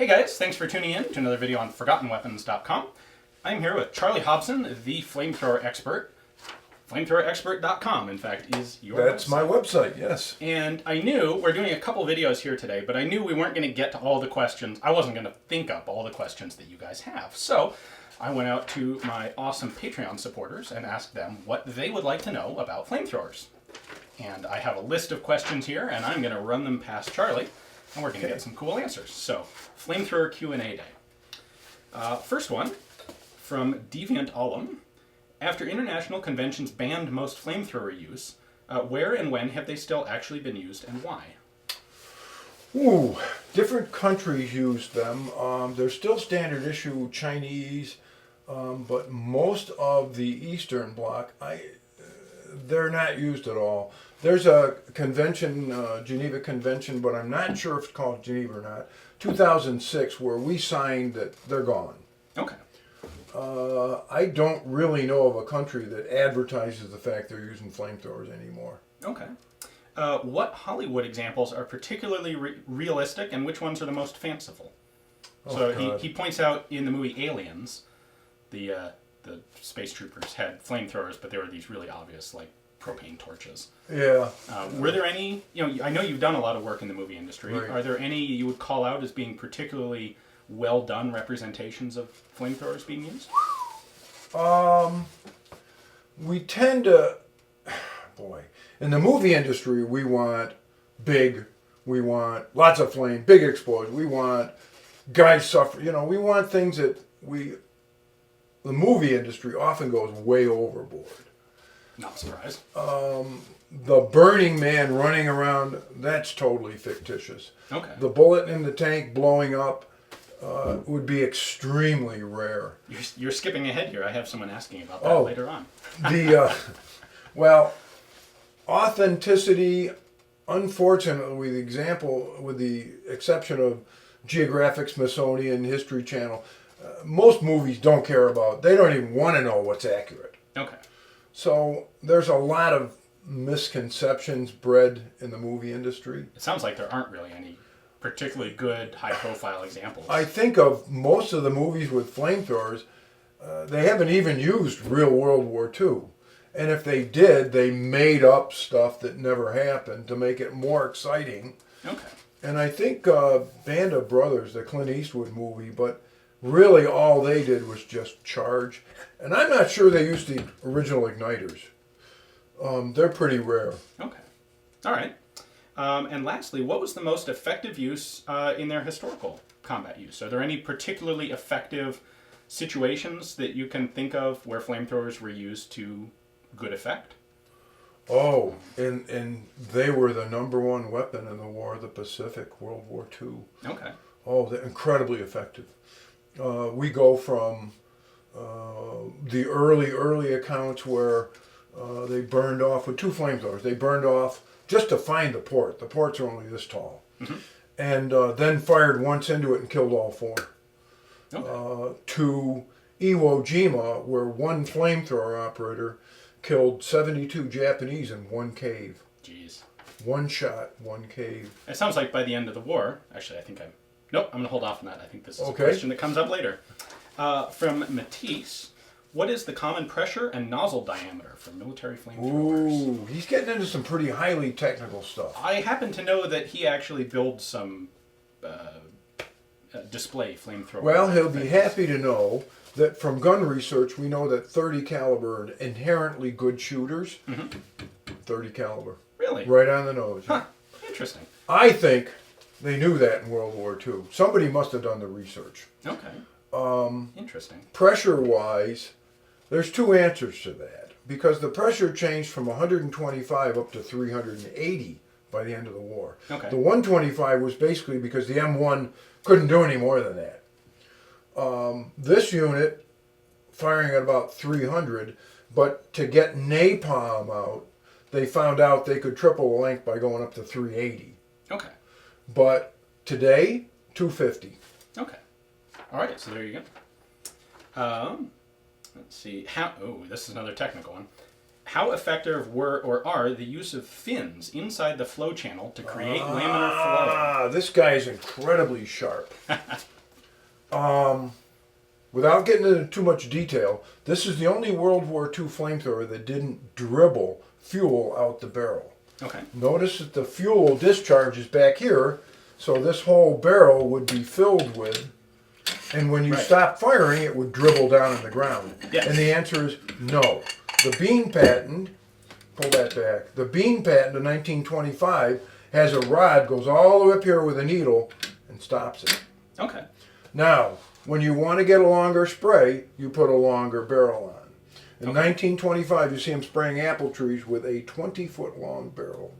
Hey guys, thanks for tuning in to another video on ForgottenWeapons.com. I'm here with Charlie Hobson, the flamethrower expert. Flamethrower-expert.com, in fact, is your That's website. my website, yes. And I knew, we're doing a couple videos here today, but I knew we weren't going to get to all the questions. I wasn't going to think up all the questions that you guys have. So I went out to my awesome Patreon supporters and asked them what they would like to know about flamethrowers. And I have a list of questions here, and I'm going to run them past Charlie, and we're going to get some cool answers. So, flamethrower Q&A day. First one, from Deviant Alum. After international conventions banned most flamethrower use, where and when have they still actually been used, and why? Ooh, different countries use them. They're still standard issue Chinese, but most of the Eastern Bloc, they're not used at all. There's a convention, Geneva Convention, but I'm not sure if it's called Geneva or not, 2006, where we signed that they're gone. Okay. I don't really know of a country that advertises the fact they're using flamethrowers anymore. Okay. What Hollywood examples are particularly realistic, and which ones are the most fanciful? So he points out in the movie Aliens, the space troopers had flamethrowers, but they were these really obvious, like, propane torches. Yeah. Were there any, I know you've done a lot of work in the movie industry. Right. Are there any you would call out as being particularly well done representations of flamethrowers being used? We tend to, in the movie industry, we want big, we want lots of flame, big explosion, we want guys suffer, we want things that the movie industry often goes way overboard. Not surprised. The Burning Man running around, that's totally fictitious. Okay. The bullet in the tank blowing up would be extremely rare. You're skipping ahead here. I have someone asking about that later on. Authenticity, unfortunately, with the exception of Geographic, Smithsonian, History Channel, most movies don't care about, they don't even want to know what's accurate. Okay. So there's a lot of misconceptions bred in the movie industry. It sounds like there aren't really any particularly good, high-profile examples. I think of most of the movies with flamethrowers, they haven't even used real World War II. And if they did, they made up stuff that never happened to make it more exciting. Okay. And I think Band of Brothers, the Clint Eastwood movie, but really all they did was just charge. And I'm not sure they used the original igniters. They're pretty rare. Okay. All right. And lastly, what was the most effective use in their historical combat use? Are there any particularly effective situations that you can think of where flamethrowers were used to good effect? Oh, and they were the #1 weapon in the War of the Pacific, World War II. Okay. Oh, they're incredibly effective. We go from the early accounts where they burned off with 2 flamethrowers. They burned off just to find the port. The ports are only this tall. Mm-hmm. And then fired once into it and killed all 4. Okay. To Iwo Jima, where 1 flamethrower operator killed 72 Japanese in 1 cave. Jeez. 1 shot, 1 cave. It sounds like by the end of the war, actually, nope, I'm going to hold off on that. I think this is a question that comes up later. From Matisse, what is the common pressure and nozzle diameter for military flamethrowers? Ooh, he's getting into some pretty highly technical stuff. I happen to know that he actually builds some display flamethrowers. Well, he'll be happy to know that from gun research, we know that 30 caliber are inherently good shooters. Mm-hmm. 30 caliber. Really? Right on the nose. Huh. Interesting. I think they knew that in World War II. Somebody must have done the research. Okay. Interesting. Pressure-wise, there's 2 answers to that. Because the pressure changed from 125 up to 380 by the end of the war. Okay. The 125 was basically because the M1 couldn't do any more than that. This unit, firing at about 300, but to get napalm out, they found out they could triple the length by going up to 380. Okay. But today, 250. Okay. All right, so there you go. Let's see. This is another technical one. how effective were or are the use of fins inside the flow channel to create laminar flow? This guy is incredibly sharp. Without getting into too much detail, this is the only World War II flamethrower that didn't dribble fuel out the barrel. Okay. Notice that the fuel discharge is back here, so this whole barrel would be filled with, and when you stop firing, it would dribble down in the ground. Yes. And the answer is no. The Bean patent, pull that back, the Bean patent of 1925 has a rod, goes all the way up here with a needle, and stops it. Okay. Now, when you want to get a longer spray, you put a longer barrel on. In 1925, you see him spraying apple trees with a 20-foot long barrel.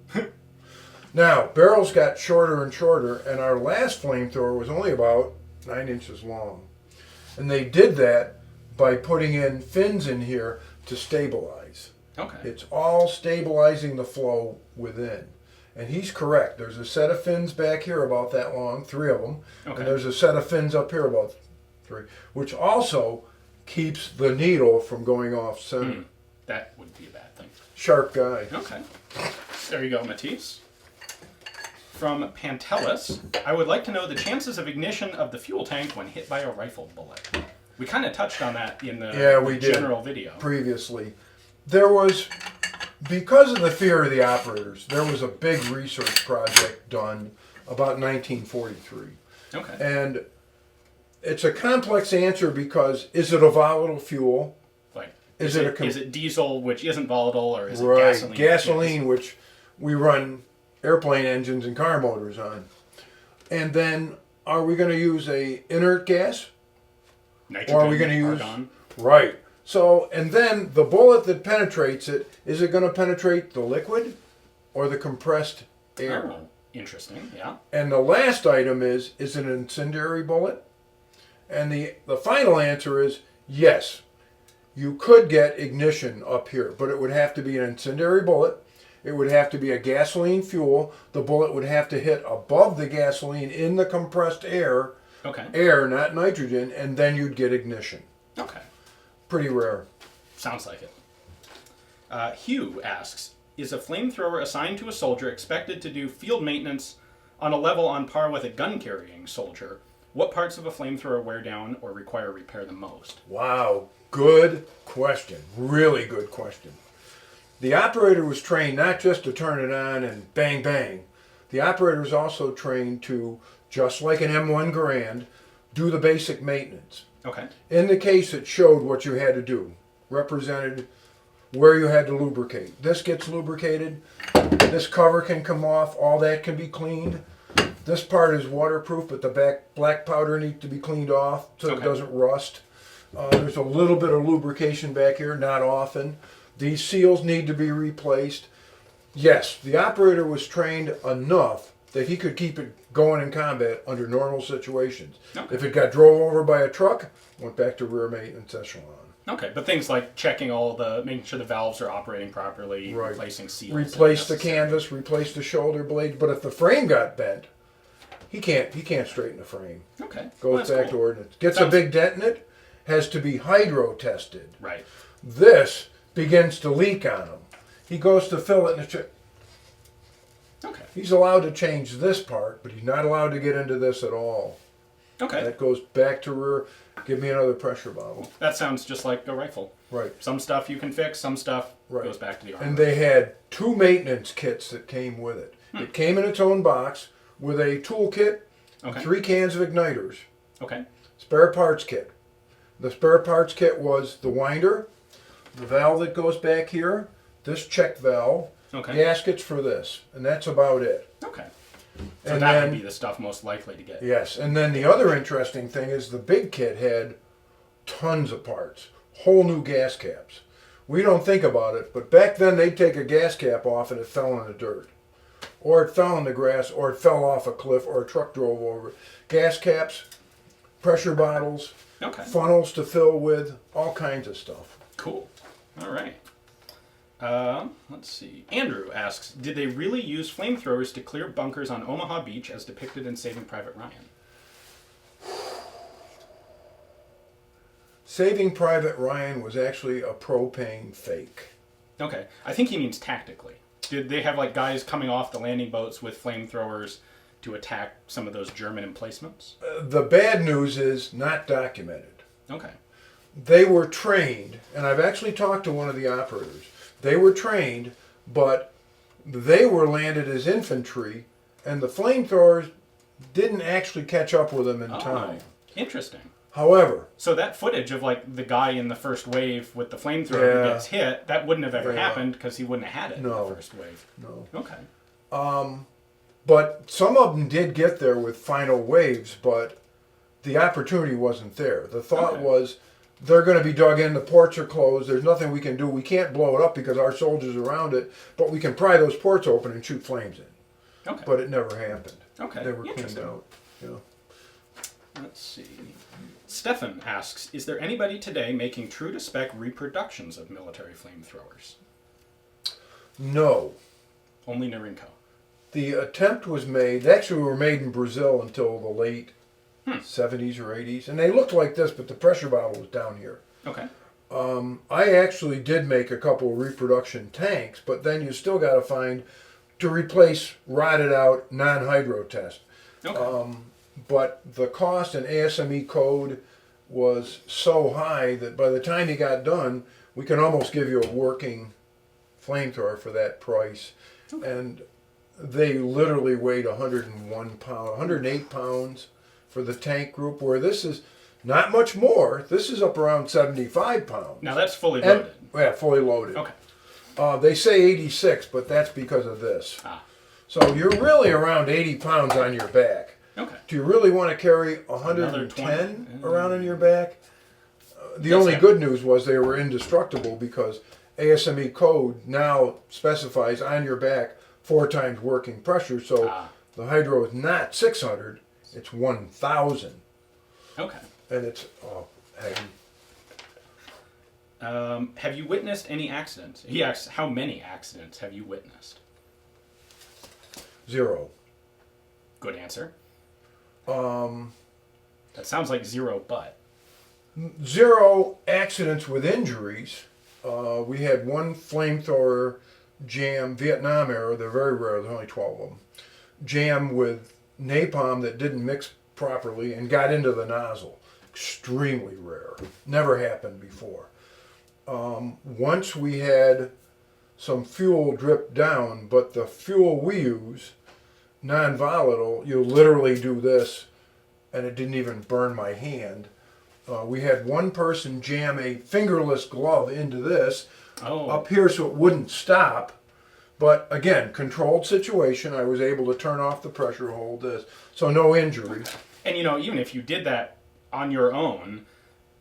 Now, barrels got shorter and shorter, and our last flamethrower was only about 9 inches long. And they did that by putting in fins in here to stabilize. Okay. It's all stabilizing the flow within. And he's correct. There's a set of fins back here about that long, 3 of them. Okay. And there's a set of fins up here about 3, which also keeps the needle from going off center. That would be a bad thing. Sharp guy. Okay. There you go, Matisse. From Pantelis, I would like to know the chances of ignition of the fuel tank when hit by a rifle bullet. We kind of touched on that in the general video. Previously. There was, because of the fear of the operators, there was a big research project done about 1943. Okay. And it's a complex answer because is it a volatile fuel? Like, Is it diesel, which isn't volatile, or is it right, gasoline? gasoline, which we run airplane engines and car motors on. And then, are we going to use a inert gas? Nitrogen, Or are we going to use argon? right? So, and then the bullet that penetrates it, is it going to penetrate the liquid or the compressed air? Oh, interesting. Yeah. And the last item is it an incendiary bullet? And the final answer is yes. You could get ignition up here, but it would have to be an incendiary bullet. It would have to be a gasoline fuel. The bullet would have to hit above the gasoline in the compressed air. Okay. Air, not nitrogen, and then you'd get ignition. Okay. Pretty rare. Sounds like it. Hugh asks, is a flamethrower assigned to a soldier expected to do field maintenance on a level on par with a gun-carrying soldier? What parts of a flamethrower wear down or require repair the most? Wow, good question. Really good question. The operator was trained not just to turn it on and bang, bang. The operator was also trained to, just like an M1 Garand, do the basic maintenance. Okay. In the case, it showed what you had to do, represented where you had to lubricate. This gets lubricated, this cover can come off, all that can be cleaned. This part is waterproof, but the black powder needs to be cleaned off so it doesn't rust. There's a little bit of lubrication back here, not often. These seals need to be replaced. Yes, the operator was trained enough that he could keep it going in combat under normal situations. Okay. If it got drove over by a truck, went back to rear maintenance echelon. Okay, but things like checking making sure the valves are operating properly, replacing seals. Replace the canvas, replace the shoulder blade, but if the frame got bent, he can't straighten the frame. Okay. Goes back to ordnance. Gets a big dent in it, has to be hydro tested. Right. This begins to leak on him. He goes to fill it, and okay. He's allowed to change this part, but he's not allowed to get into this at all. Okay. That goes back to rear. Give me another pressure bottle. That sounds just like a rifle. Right. Some stuff you can fix, some stuff goes back to the armor. And they had 2 maintenance kits that came with it. It came in its own box with a tool kit and 3 cans of igniters. Okay. Spare parts kit. The spare parts kit was the winder, the valve that goes back here, this check valve, gaskets for this, and that's about it. Okay. So that would be the stuff most likely to get. Yes, and then the other interesting thing is the big kit had tons of parts, whole new gas caps. We don't think about it, but back then they'd take a gas cap off and it fell in the dirt. Or it fell in the grass, or it fell off a cliff, or a truck drove over it. Gas caps, pressure bottles, funnels to fill with, all kinds of stuff. Cool. All right. Let's see. Andrew asks, did they really use flamethrowers to clear bunkers on Omaha Beach as depicted in Saving Private Ryan? Saving Private Ryan was actually a propane fake. Okay. I think he means tactically. Did they have like guys coming off the landing boats with flamethrowers to attack some of those German emplacements? The bad news is not documented. Okay. They were trained, and I've actually talked to one of the operators. They were trained, but they were landed as infantry, and the flamethrowers didn't actually catch up with them in time. Interesting. However, so that footage of like the guy in the first wave with the flamethrower who gets hit, that wouldn't have ever happened because he wouldn't have had it in the first wave. No. Okay. But some of them did get there with final waves, but the opportunity wasn't there. The thought was, they're going to be dug in, the ports are closed, there's nothing we can do. We can't blow it up because our soldiers are around it, but we can pry those ports open and shoot flames in. Okay. But it never happened. Okay. They were cleaned out. Yeah. Let's see. Stefan asks, is there anybody today making true-to-spec reproductions of military flamethrowers? No. Only Norinco. The attempt was made, they actually were made in Brazil until the late 70s or 80s, and they looked like this, but the pressure bottle was down here. Okay. I actually did make a couple of reproduction tanks, but then you still got to find to replace rotted out non-hydro test. Okay. But the cost and ASME code was so high that by the time you got done, we can almost give you a working flamethrower for that price. Okay. And they literally weighed 101 pounds, 108 pounds for the tank group, where this is not much more. This is up around 75 pounds. Now that's fully loaded. Yeah, fully loaded. Okay. They say 86, but that's because of this. So you're really around 80 pounds on your back. Okay. Do you really want to carry 110 around on your back? The That's only heavy. good news was they were indestructible because ASME code now specifies on your back 4 times working pressure. So the hydro is not 600, it's 1,000. Okay. And it's heavy. Have you witnessed any accidents? He asks, how many accidents have you witnessed? 0. Good answer. That sounds like 0, but. 0 accidents with injuries. We had one flamethrower jam, Vietnam era, they're very rare, there's only 12 of them, jam with napalm that didn't mix properly and got into the nozzle. Extremely rare. Never happened before. Once we had some fuel drip down, but the fuel we use, non-volatile, you literally do this and it didn't even burn my hand. We had one person jam a fingerless glove into this up here so it wouldn't stop. But again, controlled situation. I was able to turn off the pressure, hold this. So no injuries. And you know, even if you did that on your own,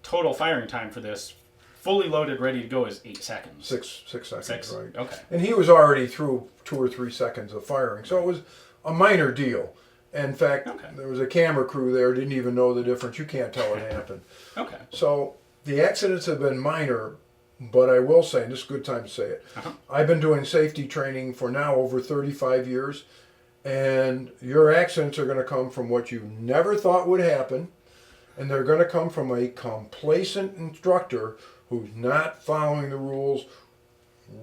total firing time for this, fully loaded, ready to go, is 8 seconds. 6 seconds, right. Okay. And he was already through 2 or 3 seconds of firing. So it was a minor deal. In fact, there was a camera crew there, didn't even know the difference. You can't tell it happened. Okay. So the accidents have been minor, but I will say, and this is a good time to say it, I've been doing safety training for now over 35 years, and your accidents are going to come from what you never thought would happen, and they're going to come from a complacent instructor who's not following the rules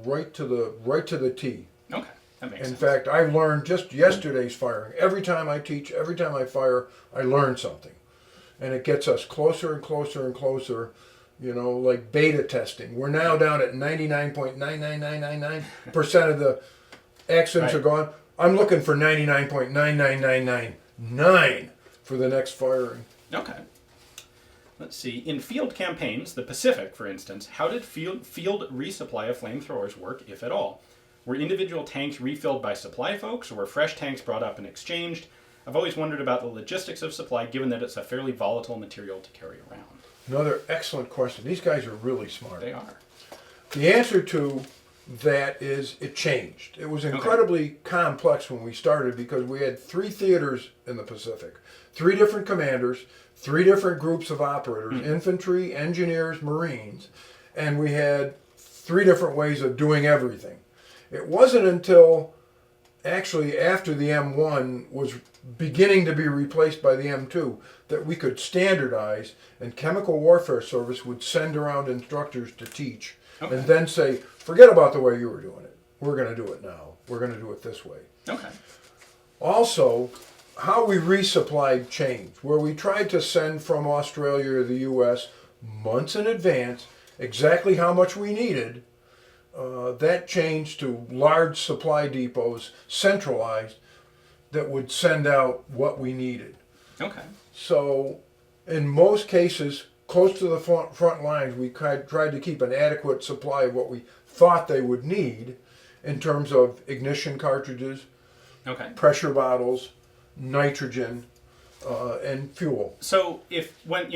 right to the T. Okay. That makes In sense. fact, I learned just yesterday's firing. Every time I teach, every time I fire, I learn something. And it gets us closer and closer and closer, you know, like beta testing. We're now down at 99.99999% of the accidents are gone. I'm looking for 99.99999 for the next firing. Okay. Let's see. In field campaigns, the Pacific, for instance, how did field resupply of flamethrowers work, if at all? Were individual tanks refilled by supply folks, or were fresh tanks brought up and exchanged? I've always wondered about the logistics of supply, given that it's a fairly volatile material to carry around. Another excellent question. These guys are really smart. They are. The answer to that is it changed. It was incredibly complex when we started because we had 3 theaters in the Pacific, 3 different commanders, 3 different groups of operators, infantry, engineers, Marines, and we had 3 different ways of doing everything. It wasn't until actually after the M1 was beginning to be replaced by the M2 that we could standardize, and Chemical Warfare Service would send around instructors to teach. Okay. and then say, forget about the way you were doing it. We're going to do it now. We're going to do it this way. Okay. Also, how we resupplied changed, where we tried to send from Australia or the U.S. months in advance exactly how much we needed. That changed to large supply depots, centralized, that would send out what we needed. Okay. So, in most cases, close to the front lines, we tried to keep an adequate supply of what we thought they would need in terms of ignition cartridges, Okay. pressure bottles, nitrogen, and fuel. So when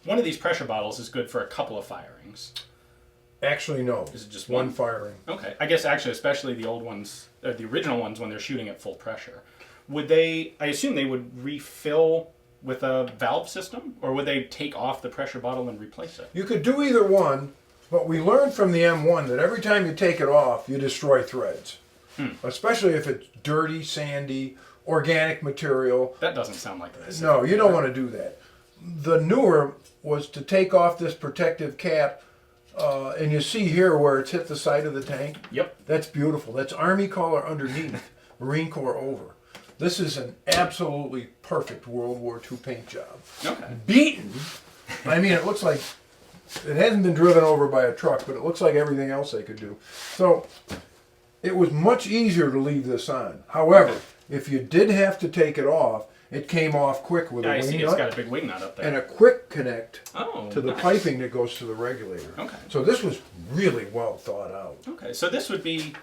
one of these pressure bottles is good for a couple of firings. Actually, no. Is it just one one? firing? Okay. I guess actually, especially the old ones, the original ones, when they're shooting at full pressure, would they? I assume they would refill with a valve system, or would they take off the pressure bottle and replace it? You could do either one, but we learned from the M1 that every time you take it off, you destroy threads. Especially if it's dirty, sandy, organic material. That doesn't sound like this. No, you don't want to do that. The newer was to take off this protective cap, and you see here where it's hit the side of the tank. Yep. That's beautiful. That's Army color underneath, Marine Corps over. This is an absolutely perfect World War II paint job. Okay. Beaten. I mean, it looks like it hasn't been driven over by a truck, but it looks like everything else they could do. So it was much easier to leave this on. However, if you did have to take it off, it came off quick with a I wing see. nut It's got a big wing nut up there. and a quick connect to the nice. piping that goes to the regulator. Okay. So this was really well thought out. Okay, so this would be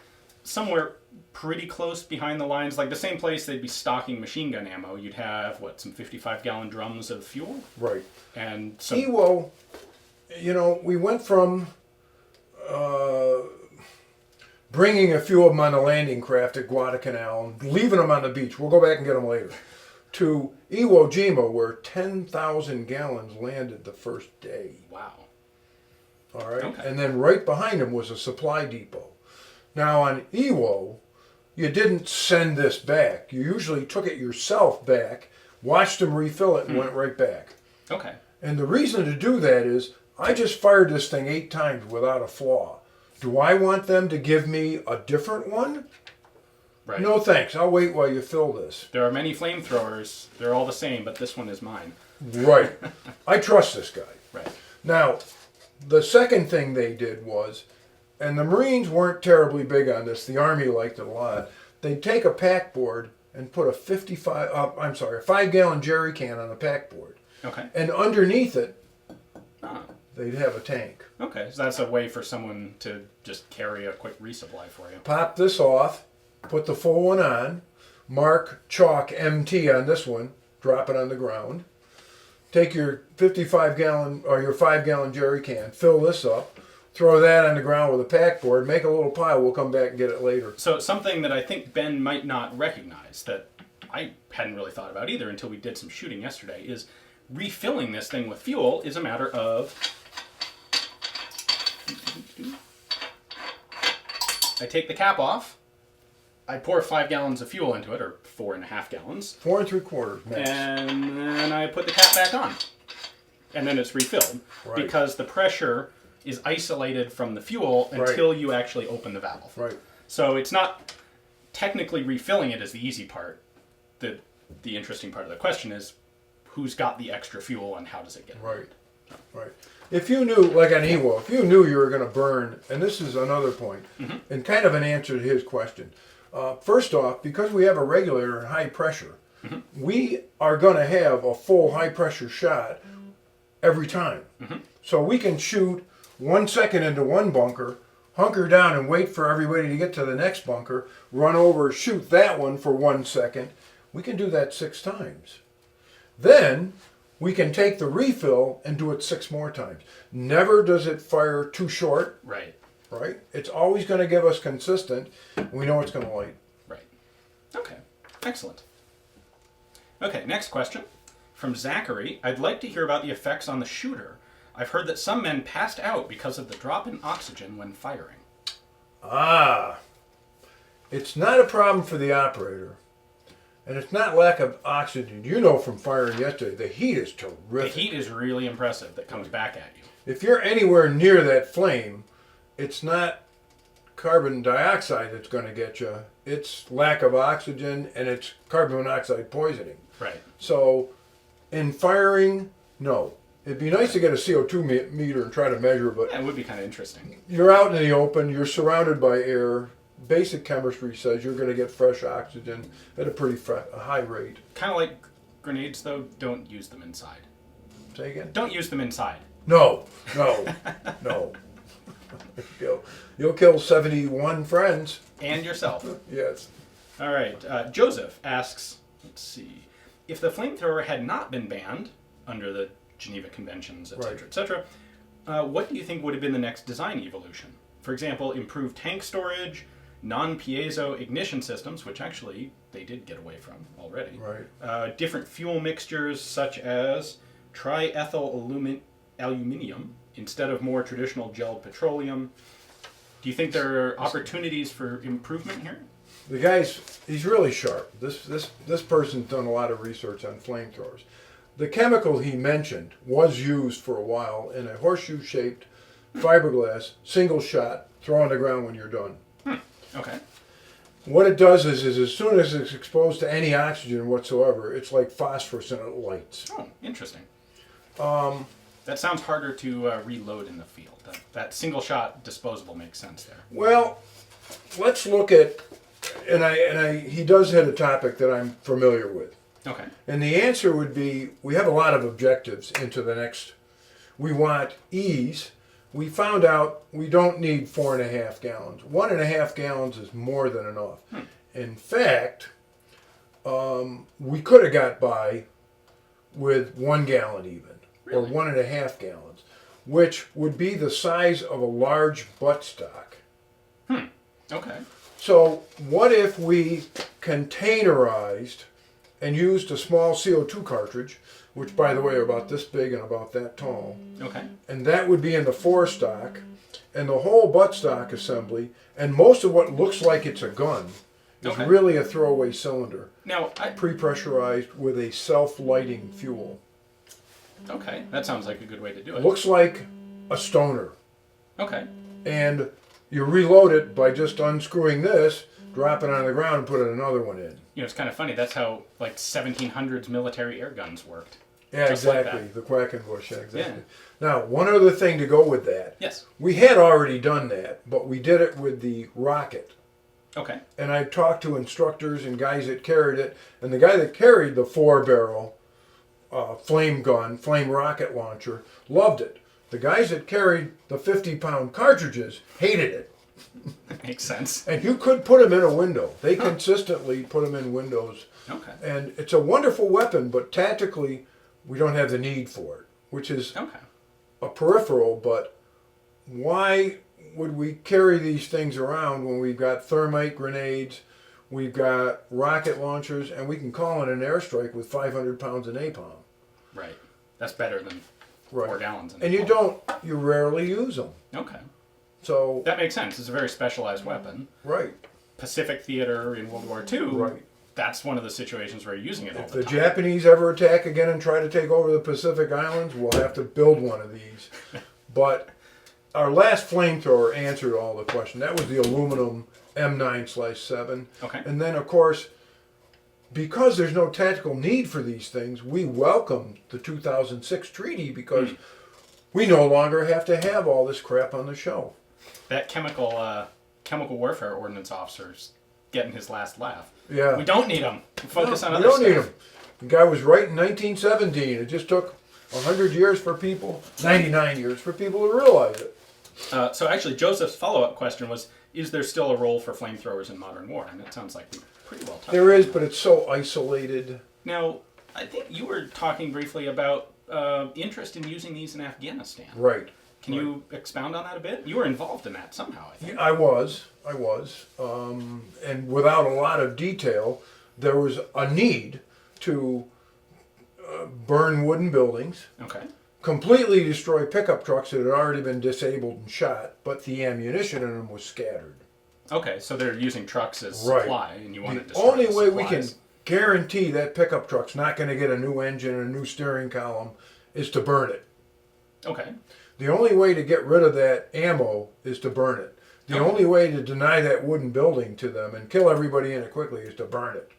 somewhere pretty close behind the lines, like the same place they'd be stocking machine gun ammo. You'd have, some 55-gallon drums of fuel? Right. And some... EWO, we went from bringing a few of them on a landing craft at Guadalcanal and leaving them on the beach. We'll go back and get them later. To Iwo Jima, where 10,000 gallons landed the first day. Wow. All right? Okay. And then right behind them was a supply depot. Now on Iwo, you didn't send this back. You usually took it yourself back, watched them refill it, and went right back. Okay. And the reason to do that is, I just fired this thing 8 times without a flaw. Do I want them to give me a different one? Right. No thanks. I'll wait while you fill this. There are many flamethrowers. They're all the same, but this one is mine. Right. I trust this guy. Right. Now, the second thing they did was, and the Marines weren't terribly big on this, the Army liked it a lot, they'd take a pack board and put a 5-gallon jerry can on a pack board. Okay. And underneath it, Ah. they'd have a tank. Okay, so that's a way for someone to just carry a quick resupply for you. Pop this off, put the full one on, mark chalk MT on this one, drop it on the ground. Take your 55-gallon or your 5-gallon jerry can, fill this up, throw that on the ground with a pack board, make a little pile, we'll come back and get it later. So it's something that I think Ben might not recognize, that I hadn't really thought about either until we did some shooting yesterday, is refilling this thing with fuel is a matter of... I take the cap off, I pour 5 gallons of fuel into it, or 4.5 gallons. 4 3/4 max. And then I put the cap back on. And then it's refilled. Right. Because the pressure is isolated from the fuel until you actually open the valve. Right. So it's not technically refilling it is the easy part. The interesting part of the question is who's got the extra fuel and how does it get Right. Right. If you knew, like on EWO, if you knew you were going to burn, and this is another point, and kind of an answer to his question. First off, because we have a regulator and high pressure, we are going to have a full high pressure shot every time. So we can shoot 1 second into one bunker, hunker down and wait for everybody to get to the next bunker, run over, shoot that one for 1 second. We can do that 6 times. Then we can take the refill and do it 6 more times. Never does it fire too short. Right. Right? It's always going to give us consistent. We know it's going to light. Right. Okay. Excellent. Okay, next question. From Zachary, I'd like to hear about the effects on the shooter. I've heard that some men passed out because of the drop in oxygen when firing. It's not a problem for the operator. And it's not lack of oxygen. You know from firing yesterday, the heat is terrific. The heat is really impressive that comes back at you. If you're anywhere near that flame, it's not carbon dioxide that's going to get you. It's lack of oxygen, and it's carbon monoxide poisoning. Right. So, in firing, no. It'd be nice to get a CO2 meter and try to measure, but Yeah, it would be kind of interesting. you're out in the open, you're surrounded by air. Basic chemistry says you're going to get fresh oxygen at a pretty high rate. Kind of like grenades, though. Don't use them inside. Say again? Don't use them inside. No, no, no. You'll kill 71 friends. And yourself. Yes. All right. Joseph asks, let's see, if the flamethrower had not been banned under the Geneva Conventions, etc., Right. etc., what do you think would have been the next design evolution? For example, improved tank storage, non-piezzo ignition systems, which actually they did get away from already. Right. Different fuel mixtures such as triethyaluminium instead of more traditional gelled petroleum. Do you think there are opportunities for improvement here? The guy's, he's really sharp. This person's done a lot of research on flamethrowers. The chemical he mentioned was used for a while in a horseshoe-shaped fiberglass, single shot, throw on the ground when you're done. Okay. What it does is as soon as it's exposed to any oxygen whatsoever, it's like phosphorus and it lights. Oh, interesting. That sounds harder to reload in the field. That single shot disposable makes sense there. Well, let's look at, he does hit a topic that I'm familiar with. Okay. And the answer would be, we have a lot of objectives into the next. We want ease. We found out we don't need 4.5 gallons. 1.5 gallons is more than enough. In fact, we could have got by with 1 gallon even, or Really? 1.5 gallons, which would be the size of a large buttstock. Okay. So what if we containerized and used a small CO2 cartridge, which by the way are about this big and about that tall, Okay. and that would be in the forestock, and the whole buttstock assembly, and most of what looks like it's a gun is Okay. really a throwaway cylinder, Now, pre-pressurized with a self-lighting fuel. okay, that sounds like a good way to do it. Looks like a stoner, Okay. and you reload it by just unscrewing this, drop it on the ground, and put another one in. You know, it's kind of funny. That's how, like, 1700s military air guns worked. Yeah, Just like exactly. that. The Quackenbush, yeah, exactly. Yeah. Now, one other thing to go with that. Yes. We had already done that, but we did it with the rocket. Okay. And I talked to instructors and guys that carried it, and the guy that carried the 4-barrel flame gun, flame rocket launcher, loved it. The guys that carried the 50-pound cartridges hated it. That makes sense. And you could put them in a window. They consistently put them in windows. Okay. And it's a wonderful weapon, but tactically, we don't have the need for it, which is Okay. a peripheral, but why would we carry these things around when we've got thermite grenades, we've got rocket launchers, and we can call in an airstrike with 500 pounds of napalm? Right. That's better than Right. 4 gallons. In And you rarely use them. Okay. So, That makes sense. It's a very specialized weapon. right, Pacific theater in World War II. right. That's one of the situations where you're using it all If the the time. Japanese ever attack again and try to take over the Pacific Islands, we'll have to build one of these. But our last flamethrower answered all the questions. That was the aluminum M9/7. Okay. And then, of course, because there's no tactical need for these things, we welcomed the 2006 treaty because we no longer have to have all this crap on the shelf. That chemical warfare ordnance officer's getting his last laugh. Yeah. We don't need them. Focus on we other don't stuff. need them. The guy was right in 1917. It just took 100 years for people, 99 years for people to realize it. So actually, Joseph's follow-up question was, is there still a role for flamethrowers in modern war? And it sounds like we pretty well touched There on is, that. but it's so isolated. Now, I think you were talking briefly about interest in using these in Afghanistan. Right. Can you expound on that a bit? You were involved in that somehow, I think. I was. And without a lot of detail, there was a need to burn wooden buildings, Okay. completely destroy pickup trucks that had already been disabled and shot, but the ammunition in them was scattered. Okay, so they're using trucks as Right. supply, and you want to The destroy only the way we can supplies. guarantee that pickup truck's not going to get a new engine and a new steering column is to burn it. Okay. The only way to get rid of that ammo is to burn it. The only way to deny that wooden building to them and kill everybody in it quickly is to burn it.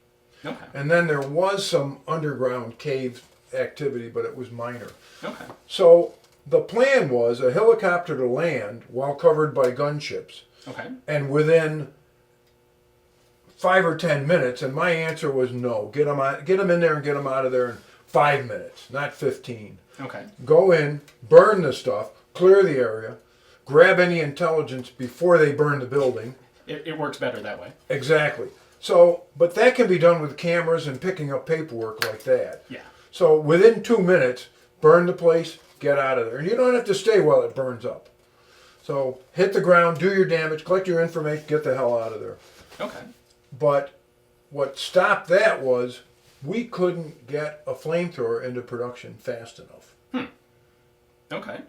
Okay. And then there was some underground cave activity, but it was minor. Okay. So the plan was a helicopter to land while covered by gunships. Okay. And within 5 or 10 minutes, and my answer was no. Get them in there and get them out of there in 5 minutes, not 15. Okay. Go in, burn the stuff, clear the area, grab any intelligence before they burn the building. It works better that way. Exactly. So, but that can be done with cameras and picking up paperwork like that. Yeah. So within 2 minutes, burn the place, get out of there. And you don't have to stay while it burns up. So hit the ground, do your damage, collect your information, get the hell out of there. Okay. But what stopped that was we couldn't get a flamethrower into production fast enough. Okay.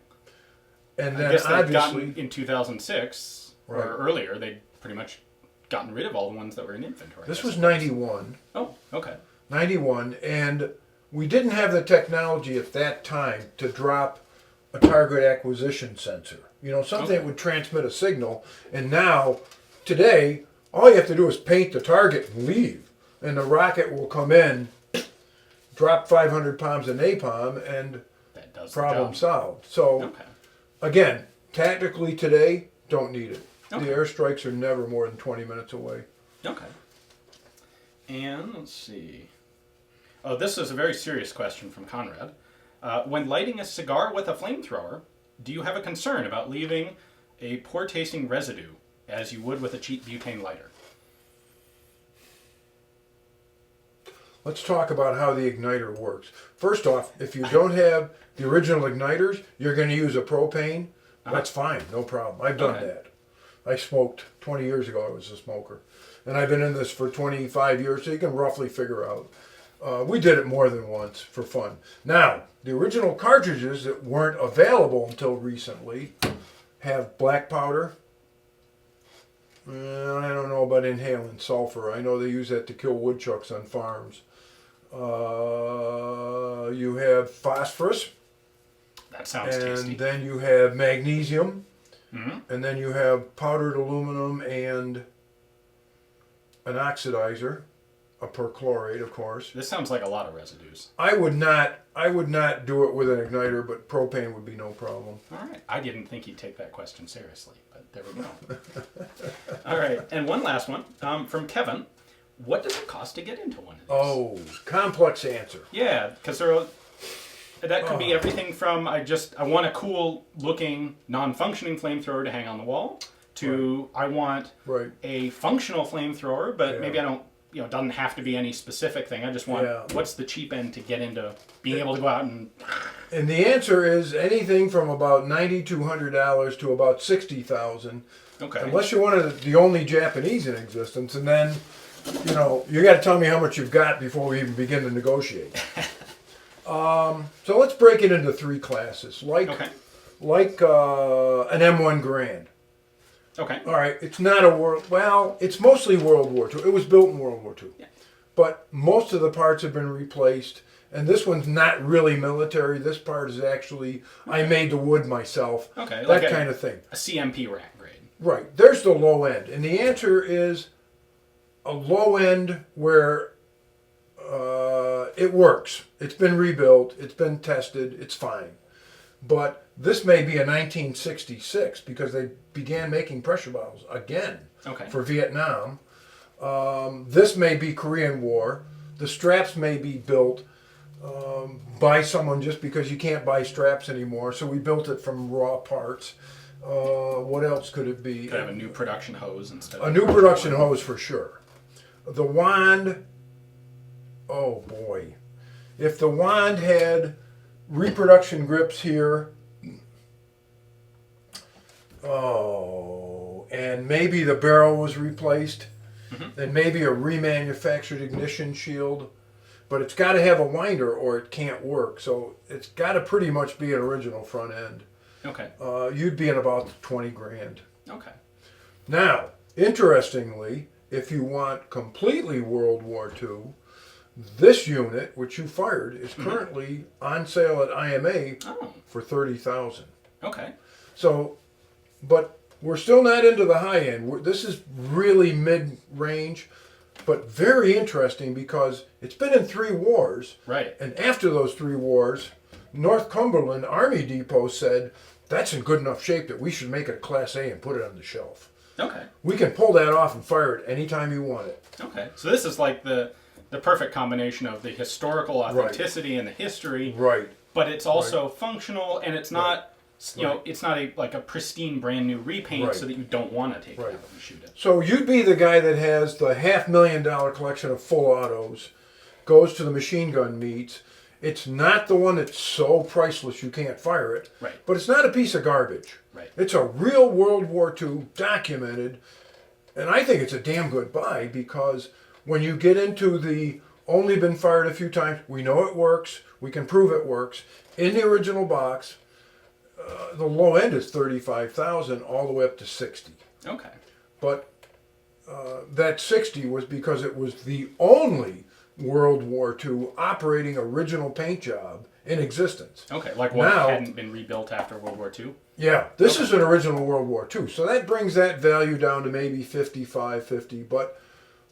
And I then guess they'd obviously gotten in 2006 Right. or earlier, they'd pretty much gotten rid of all the ones that were in inventory. this was 91. Oh, okay. 91, and we didn't have the technology at that time to drop a target acquisition sensor. You know, something that would transmit a signal. And now, today, all you have to do is paint the target and leave. And the rocket will come in, drop 500 pounds of napalm, and That does problem the job. solved. So, Okay. again, tactically today, don't need it. Okay. The airstrikes are never more than 20 minutes away. Okay. And let's see. Oh, this is a very serious question from Conrad. When lighting a cigar with a flamethrower, do you have a concern about leaving a poor-tasting residue as you would with a cheap butane lighter? Let's talk about how the igniter works. First off, if you don't have the original igniters, you're going to use a propane. That's fine, no problem. I've done Okay. that. I smoked 20 years ago. I was a smoker. And I've been in this for 25 years, so you can roughly figure out. We did it more than once for fun. Now, the original cartridges that weren't available until recently have black powder. I don't know about inhaling sulfur. I know they use that to kill woodchucks on farms. You have phosphorus. That sounds And tasty. then you have magnesium. Mm-hmm. And then you have powdered aluminum and an oxidizer, a perchlorate, of course. This sounds like a lot of residues. I would not do it with an igniter, but propane would be no problem. All right. I didn't think you'd take that question seriously, but there we go. All right. And one last one from Kevin. What does it cost to get into one of these? Oh, complex answer. Yeah, because that could be everything from I want a cool looking non-functioning flamethrower to hang on the wall to I want Right. a functional flamethrower, but Yeah. maybe I don't, it doesn't have to be any specific thing. I just want Yeah. what's the cheap end to get into being able to go out and And the answer is anything from about $9,200 to about $60,000. okay. Unless you're one of the only Japanese in existence, and then, you got to tell me how much you've got before we even begin to negotiate. So let's break it into three classes, like Okay. an M1 Grand. Okay. All right, it's not it's mostly World War II. It was built in World War II. Yeah. But most of the parts have been replaced, and this one's not really military. This part is actually, I made the wood myself. Okay, That like kind of thing. A CMP rack grade. Right, there's the low end. And the answer is a low end where it works. It's been rebuilt, it's been tested, it's fine. But this may be a 1966 because they began making pressure bottles again Okay. for Vietnam. This may be Korean War. The straps may be built by someone just because you can't buy straps anymore. So we built it from raw parts. What else could it be? Could have a new production hose instead of A new production hose for sure. The wand, oh boy. If the wand had reproduction grips here, and maybe the barrel was replaced, and maybe a remanufactured ignition shield, but it's got to have a winder or it can't work. So it's got to pretty much be an original front end. Okay. You'd be at about 20 grand. Okay. Now, interestingly, if you want completely World War II, this unit, which you fired, is currently on sale at IMA Oh. for $30,000. Okay. So, but we're still not into the high end. This is really mid-range, but very interesting because it's been in 3 wars. Right. And after those 3 wars, North Cumberland Army Depot said, that's in good enough shape that we should make it a Class A and put it on the shelf. Okay. We can pull that off and fire it anytime you want it. Okay. So this is like the perfect combination of the historical authenticity and the history. Right. But it's also functional, and it's not, you know, it's not a pristine brand new repaint so that you don't want to take it out and shoot it. So you'd be the guy that has the $500,000 collection of full autos, goes to the machine gun meets. It's not the one that's so priceless you can't fire it. Right. But it's not a piece of garbage. Right. It's a real World War II documented, and I think it's a damn good buy because when you get into the only been fired a few times, we know it works, we can prove it works. In the original box, the low end is $35,000 all the way up to $60,000. Okay. But that 60 was because it was the only World War II operating original paint job in existence. Okay, like what hadn't been rebuilt after World War II? Yeah, this is an original World War II. So that brings that value down to maybe 55, 50. But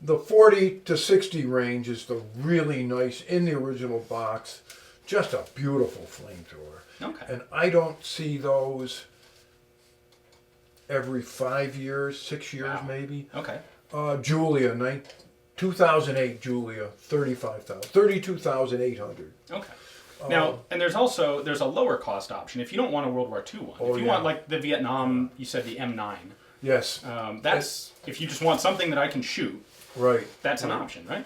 the 40 to 60 range is the really nice, in the original box, just a beautiful flamethrower. Okay. And I don't see those every 5 years, 6 years maybe. Okay. Julia, 2008 Julia, 32,800. Okay. Now, and there's a lower cost option if you don't want a World War II one. If you want like the Vietnam, you said the M9. Yes. That's if you just want something that I can shoot. Right. That's an option, right?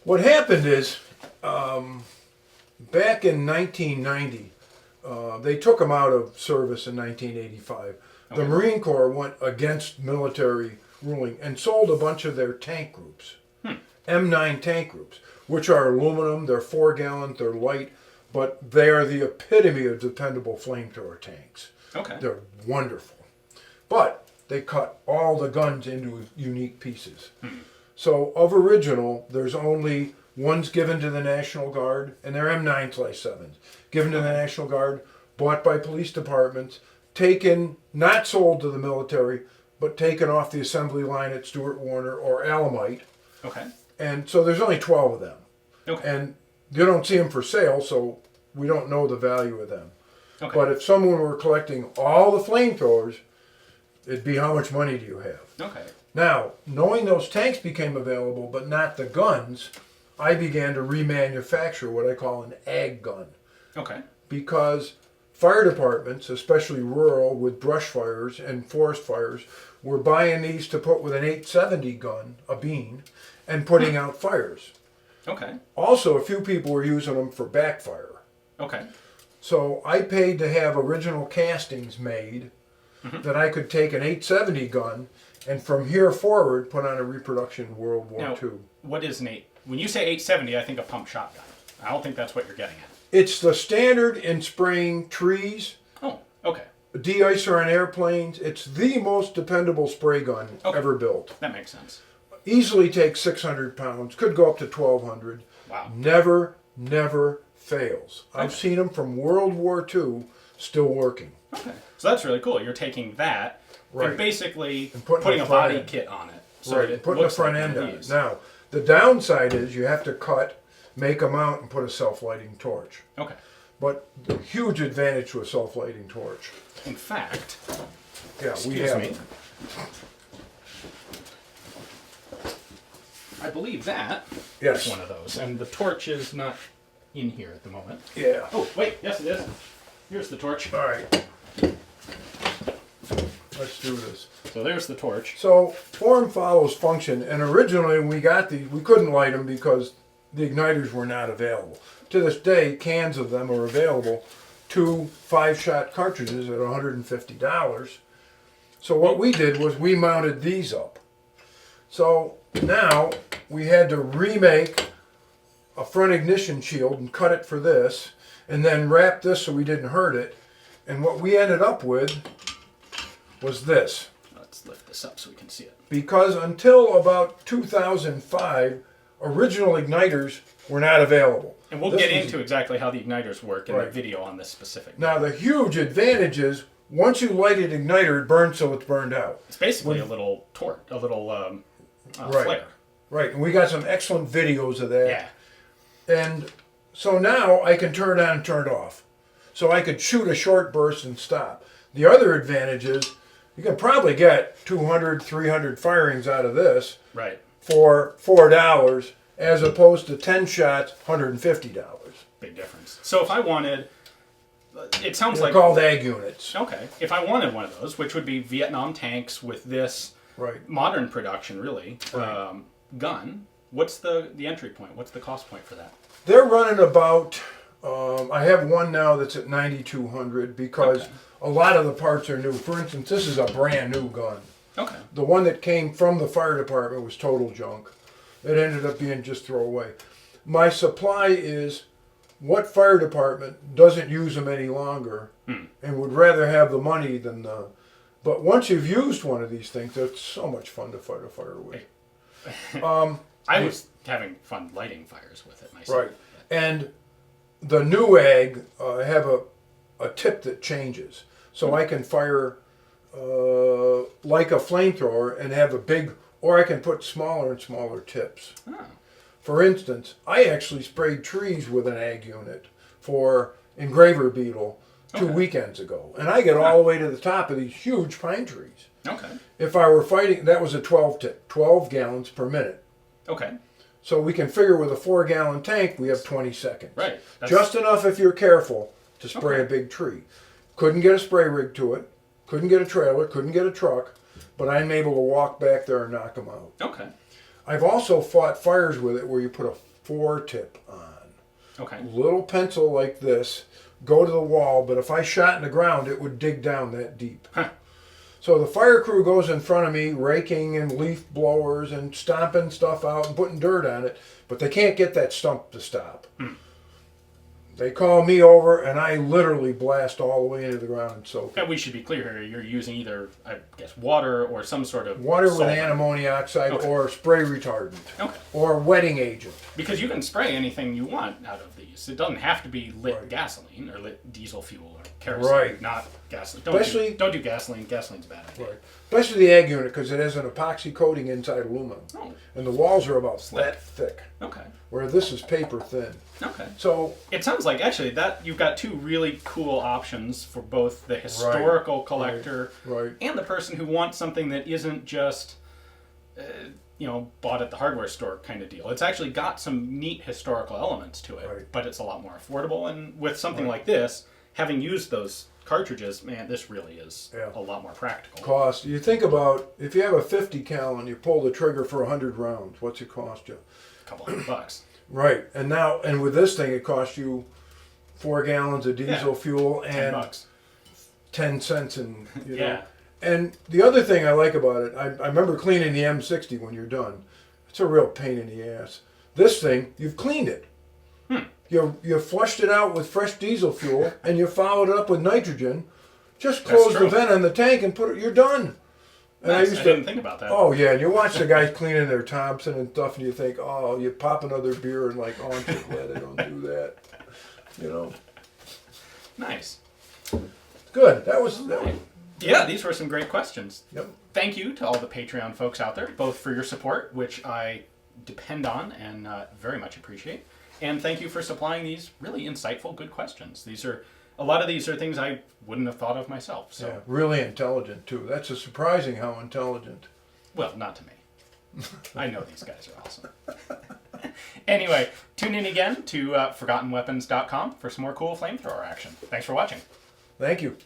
What happened is, back in 1990, they took them out of service in 1985. The Marine Corps went against military ruling and sold a bunch of their tank groups. M9 tank groups, which are aluminum, they're 4-gallon, they're light, but they are the epitome of dependable flamethrower tanks. Okay. They're wonderful. But they cut all the guns into unique pieces. So of original, there's only ones given to the National Guard, and they're M9/7s, given to the National Guard, bought by police departments, taken, not sold to the military, but taken off the assembly line at Stuart Warner or Alamite. Okay. And so there's only 12 of them. Okay. And you don't see them for sale, so we don't know the value of them. Okay. But if someone were collecting all the flamethrowers, it'd be how much money do you have? Okay. Now, knowing those tanks became available, but not the guns, I began to remanufacture what I call an ag gun. Okay. Because fire departments, especially rural with brush fires and forest fires, were buying these to put with an 870 gun, a bean, and putting out fires. Okay. Also, a few people were using them for backfire. Okay. So I paid to have original castings made that I could take an 870 gun and from here forward put on a reproduction World War II. What is an 8? When you say 870, I think a pump shotgun. I don't think that's what you're getting at. It's the standard in spraying trees, Oh, okay. de-icer on airplanes. It's the most dependable spray gun ever built. That makes sense. Easily takes 600 pounds, could go up to 1,200. Wow. Never fails. I've seen them from World War II still working. Okay. So that's really cool. You're taking that and basically putting a body kit on it. So Right, it putting the looks front like end one on of it. these. Now, the downside is you have to cut, make a mount, and put a self-lighting torch. Okay. But the huge advantage to a self-lighting torch. In fact, Yeah, we excuse have me. them. I believe that Yes. is one of those. And the torch is not in here at the moment. Yeah. Oh, wait. Yes, it is. Here's the torch. All right. Let's do this. So there's the torch. So form follows function, and originally when we got these, we couldn't light them because the igniters were not available. To this day, cans of them are available. 2 5-shot cartridges at $150. So what we did was we mounted these up. So now we had to remake a front ignition shield and cut it for this, and then wrap this so we didn't hurt it. And what we ended up with was this. Let's lift this up so we can see it. Because until about 2005, original igniters were not available. And we'll get into exactly how the igniters work in the video on this specific. Now, the huge advantage is once you light an igniter, it burns so it's burned out. It's basically a little torch, a little flare. Right, and we got some excellent videos of that. Yeah. And so now I can turn it on and turn it off. So I could shoot a short burst and stop. The other advantage is you can probably get 200, 300 firings out of this for $4 as opposed to 10 shots, $150. Big difference. So if I wanted, it sounds They're like... called ag units. Okay. If I wanted one of those, which would be Vietnam tanks with this modern production, really, gun, what's the entry point? What's the cost point for that? They're running about... I have one now that's at $9,200 because a lot of the parts are new. For instance, this is a brand new gun. Okay. The one that came from the fire department was total junk. It ended up being just throwaway. My supply is what fire department doesn't use them any longer and would rather have the money than the... But once you've used one of these things, it's so much fun to fight a fire with. I was having fun lighting fires with it myself. Right. And the new ag, I have a tip that changes. So I can fire like a flamethrower and have a big, or I can put smaller and smaller tips. Oh. For instance, I actually sprayed trees with an ag unit for engraver beetle 2 weekends ago. And I get all the way to the top of these huge pine trees. Okay. If I were fighting, that was a 12 tip, 12 gallons per minute. Okay. So we can figure with a 4-gallon tank, we have 20 seconds. Right. Just enough if you're careful to spray a big tree. Couldn't get a spray rig to it. Couldn't get a trailer. Couldn't get a truck. But I'm able to walk back there and knock them out. Okay. I've also fought fires with it where you put a 4-tip on. Okay. Little pencil like this, go to the wall, but if I shot in the ground, it would dig down that deep. Huh. So the fire crew goes in front of me, raking and leaf blowers and stomping stuff out and putting dirt on it, but they can't get that stump to stop. They call me over, and I literally blast all the way into the ground and soak it. And we should be clear here, you're using either, I guess, water or some sort of water with antimony oxide or spray retardant or wetting agent. Because you can spray anything you want out of these. It doesn't have to be lit gasoline or lit diesel fuel or kerosene, not gasoline. Don't do gasoline. Gasoline's a bad idea. Right. Especially the ag unit because it has an epoxy coating inside aluminum. Oh. And the walls are about that thick. Okay. Where this is paper thin. Okay. So it sounds like actually that you've got two really cool options for both the historical collector and the person who wants something that isn't just bought at the hardware store kind of deal. It's actually got some neat historical elements to it, but it's a lot more affordable. And with something like this, having used those cartridges, man, this really is a lot more practical. Cost. You think about if you have a 50 cal and you pull the trigger for 100 rounds, what's it cost you? A couple $100. Right. And with this thing, it costs you 4 gallons of diesel fuel and $10. 10 cents and you know. And the other thing I like about it, I remember cleaning the M60 when you're done. It's a real pain in the ass. This thing, you've cleaned it. You flushed it out with fresh diesel fuel and you followed it up with nitrogen. Just close the vent on the tank and put it. You're done. And nice. I didn't think about that. Oh yeah, and you watch the guys cleaning their Thompson and stuff, and you think, oh, you pop another beer and like, oh, I'm so glad I don't do that. You know. Nice. Good. That was. Yeah, these were some great questions. Yep. Thank you to all the Patreon folks out there, both for your support, which I depend on and very much appreciate, and thank you for supplying these really insightful, good questions. A lot of these are things I wouldn't have thought of myself. So. Yeah, really intelligent, too. That's surprising how intelligent. Well, not to me. I know these guys are awesome. Anyway, tune in again to ForgottenWeapons.com for some more cool flamethrower action. Thanks for watching. Thank you.